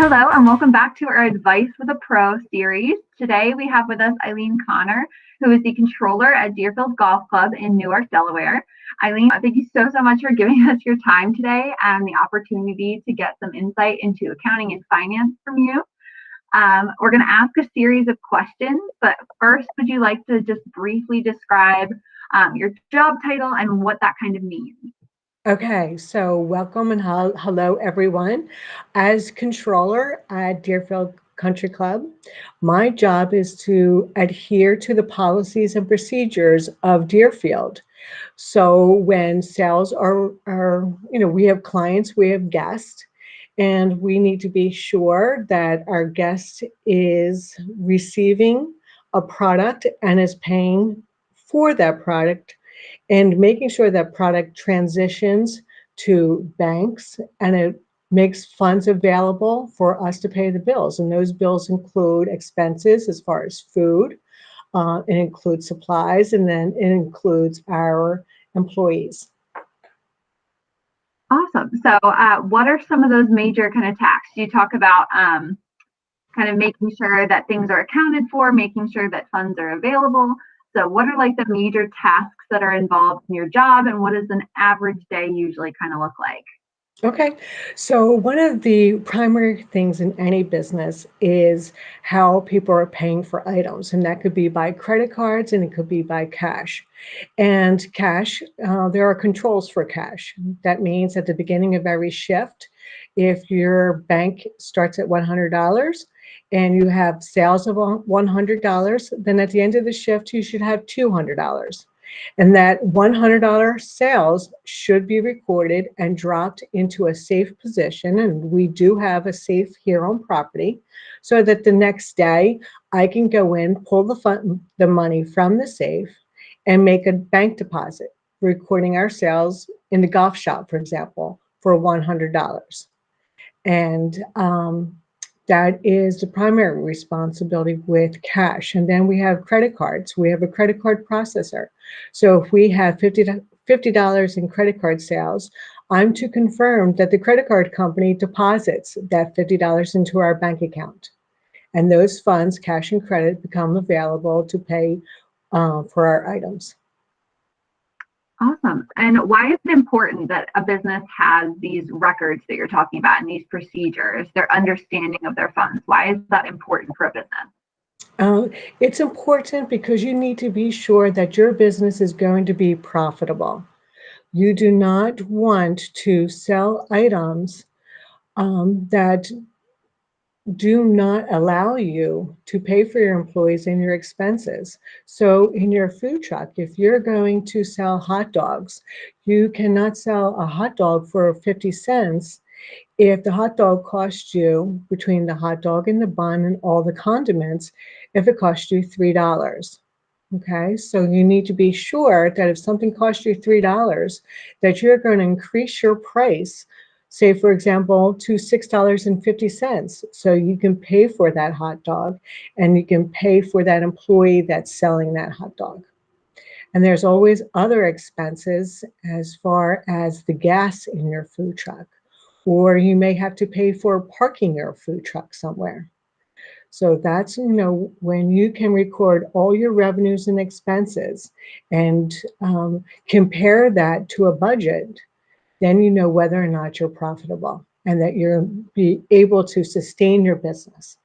Hello, and welcome back to our Advice with a Pro series. Today we have with us Eileen Connor, who is the controller at Deerfield Golf Club in Newark, Delaware. Eileen, thank you so much for giving us your time today and the opportunity to get some insight into accounting and finance from you. We're going to ask a series of questions, but first, would you like to just briefly describe your job title and what that kind of means? Okay, so welcome and hello everyone. As controller at Deerfield Country Club, my job is to adhere to the policies and procedures of Deerfield. So when sales we have clients, we have guests, and we need to be sure that our guest is receiving a product and is paying for that product and making sure that product transitions to banks and it makes funds available for us to pay the bills. And those bills include expenses as far as food, it includes supplies, and then it includes our employees. Awesome. So, what are some of those major kind of tasks? You talk about kind of making sure that things are accounted for, making sure that funds are available. So what are like the major tasks that are involved in your job, and what does an average day usually kind of look like? Okay, so one of the primary things in any business is how people are paying for items, and that could be by credit cards and it could be by cash. And cash, there are controls for cash. That means at the beginning of every shift, if your bank starts at $100 and you have sales of $100, then at the end of the shift, you should have $200. And that $100 sales should be recorded and dropped into a safe position. And we do have a safe here on property so that the next day I can go in, pull the money from the safe and make a bank deposit, recording our sales in the golf shop, for example, for $100. And that is the primary responsibility with cash. And then we have credit cards. We have a credit card processor. So if we have $50 in credit card sales, I'm to confirm that the credit card company deposits that $50 into our bank account. And those funds, cash and credit, become available to pay for our items. Awesome. And why is it important that a business has these records that you're talking about and these procedures, their understanding of their funds? Why is that important for a business? It's important because you need to be sure that your business is going to be profitable. You do not want to sell items that do not allow you to pay for your employees and your expenses. So in your food truck, if you're going to sell hot dogs, you cannot sell a hot dog for 50 cents if the hot dog costs you, between the hot dog and the bun and all the condiments, if it costs you $3. Okay, so you need to be sure that if something costs you $3, that you're going to increase your price, say for example, to $6.50, so you can pay for that hot dog and you can pay for that employee that's selling that hot dog. And there's always other expenses as far as the gas in your food truck, or you may have to pay for parking your food truck somewhere. So that's, when you can record all your revenues and expenses and compare that to a budget, then you know whether or not you're profitable and that you're be able to sustain your business.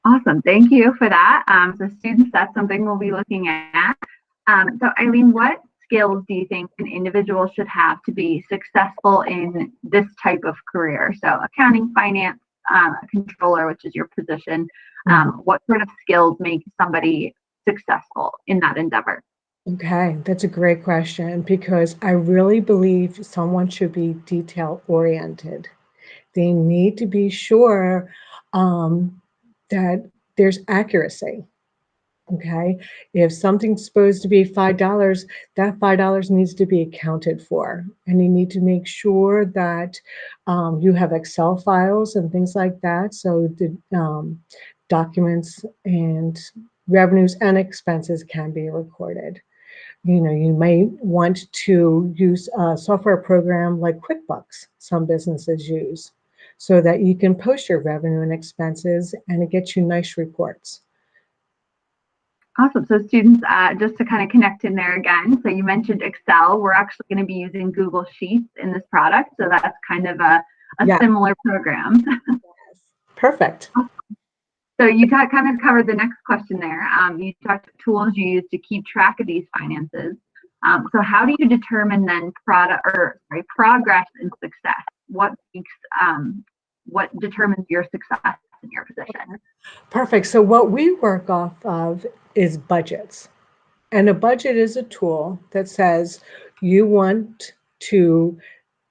Awesome. Thank you for that. So students, that's something we'll be looking at. So Eileen, what skills do you think an individual should have to be successful in this type of career? So accounting, finance, a controller, which is your position. What sort of skills make somebody successful in that endeavor? Okay, that's a great question because I really believe someone should be detail oriented. They need to be sure that there's accuracy. Okay, if something's supposed to be $5, that $5 needs to be accounted for. And you need to make sure that you have Excel files and things like that. So the documents and revenues and expenses can be recorded. You may want to use a software program like QuickBooks, some businesses use. so that you can post your revenue and expenses and it gets you nice reports. Awesome. So students, just to kind of connect in there again, so you mentioned Excel. We're actually going to be using Google Sheets in this product. So that's kind of a Yeah, similar program. perfect. So you kind of covered the next question there. You talked tools you use to keep track of these finances. So how do you determine then progress and success? What determines your success in your position? Perfect. So what we work off of is budgets. And a budget is a tool that says you want to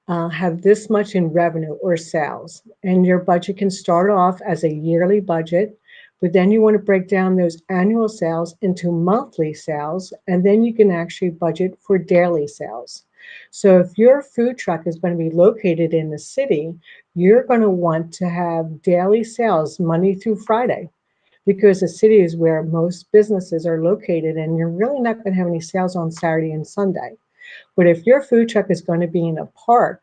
have this much in revenue or sales. And your budget can start off as a yearly budget, but then you want to break down those annual sales into monthly sales, and then you can actually budget for daily sales. So if your food truck is going to be located in the city, you're going to want to have daily sales Monday through Friday, because the city is where most businesses are located, and you're really not going to have any sales on Saturday and Sunday. But if your food truck is going to be in a park,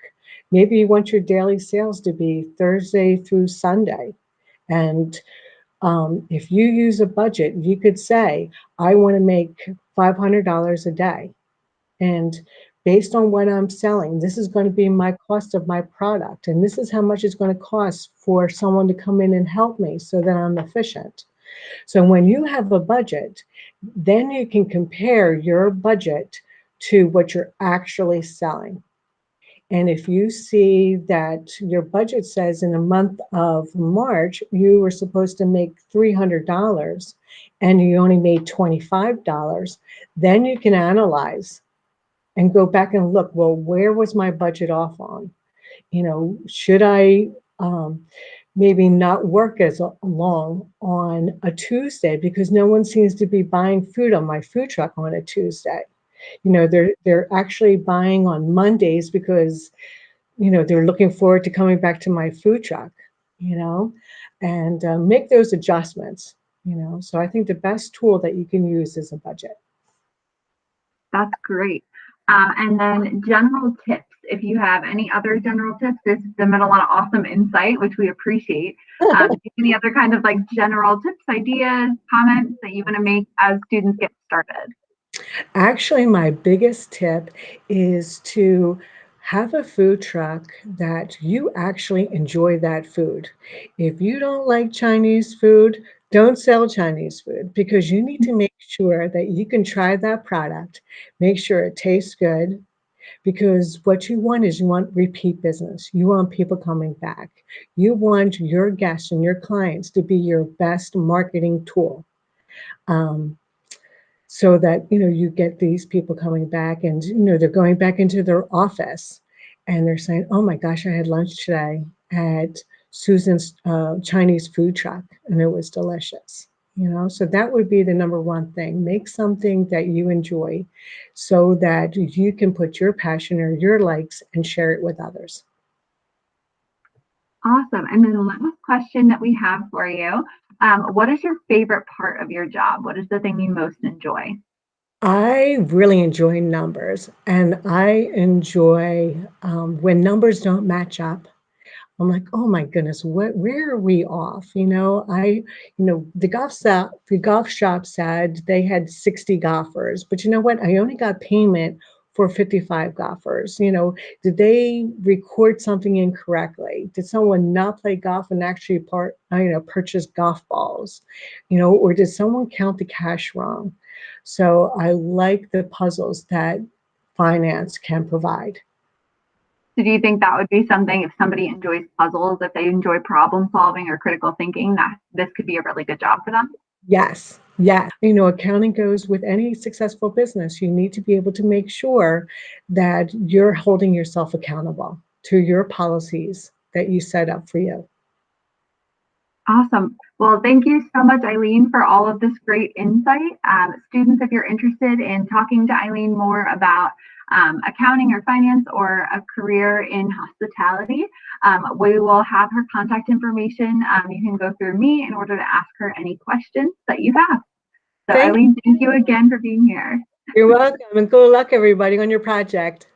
maybe you want your daily sales to be Thursday through Sunday. And if you use a budget, you could say, I want to make $500 a day. And based on what I'm selling, this is going to be my cost of my product. And this is how much it's going to cost for someone to come in and help me so that I'm efficient. So when you have a budget, then you can compare your budget to what you're actually selling. And if you see that your budget says in the month of March, you were supposed to make $300 and you only made $25, then you can analyze and go back and look, well, where was my budget off on? Should I maybe not work as long on a Tuesday because no one seems to be buying food on my food truck on a Tuesday? They're actually buying on Mondays because, they're looking forward to coming back to my food truck, and make those adjustments. So I think the best tool that you can use is a budget. That's great. And then general tips. If you have any other general tips, this has been a lot of awesome insight, which we appreciate. Any other kind of like general tips, ideas, comments that you want to make as students get started? Actually, my biggest tip is to have a food truck that you actually enjoy that food. If you don't like Chinese food, don't sell Chinese food, because you need to make sure that you can try that product, make sure it tastes good, because what you want is you want repeat business. You want people coming back. You want your guests and your clients to be your best marketing tool. Um, so that you get these people coming back, and they're going back into their office and they're saying, oh my gosh, I had lunch today at Susan's Chinese food truck and it was delicious. So that would be the number one thing. Make something that you enjoy so that you can put your passion or your likes and share it with others. Awesome. And then the last question that we have for you, what is your favorite part of your job? What is the thing you most enjoy? I really enjoy numbers, and I enjoy when numbers don't match up. I'm like, oh my goodness, where are we off? The golf shop said they had 60 golfers, but you know what? I only got payment for 55 golfers. Did they record something incorrectly? Did someone not play golf and actually purchase golf balls? Or did someone count the cash wrong? So I like the puzzles that finance can provide. So do you think that would be something, if somebody enjoys puzzles, if they enjoy problem solving or critical thinking, that this could be a really good job for them? Yes. Yeah. Accounting goes with any successful business. You need to be able to make sure that you're holding yourself accountable to your policies that you set up for you. Awesome. Well, thank you so much, Eileen, for all of this great insight. Students, if you're interested in talking to Eileen more about accounting or finance or a career in hospitality, we will have her contact information. You can go through me in order to ask her any questions that you have. So Eileen, thank you again for being here. You're welcome, and good luck, everybody, on your project.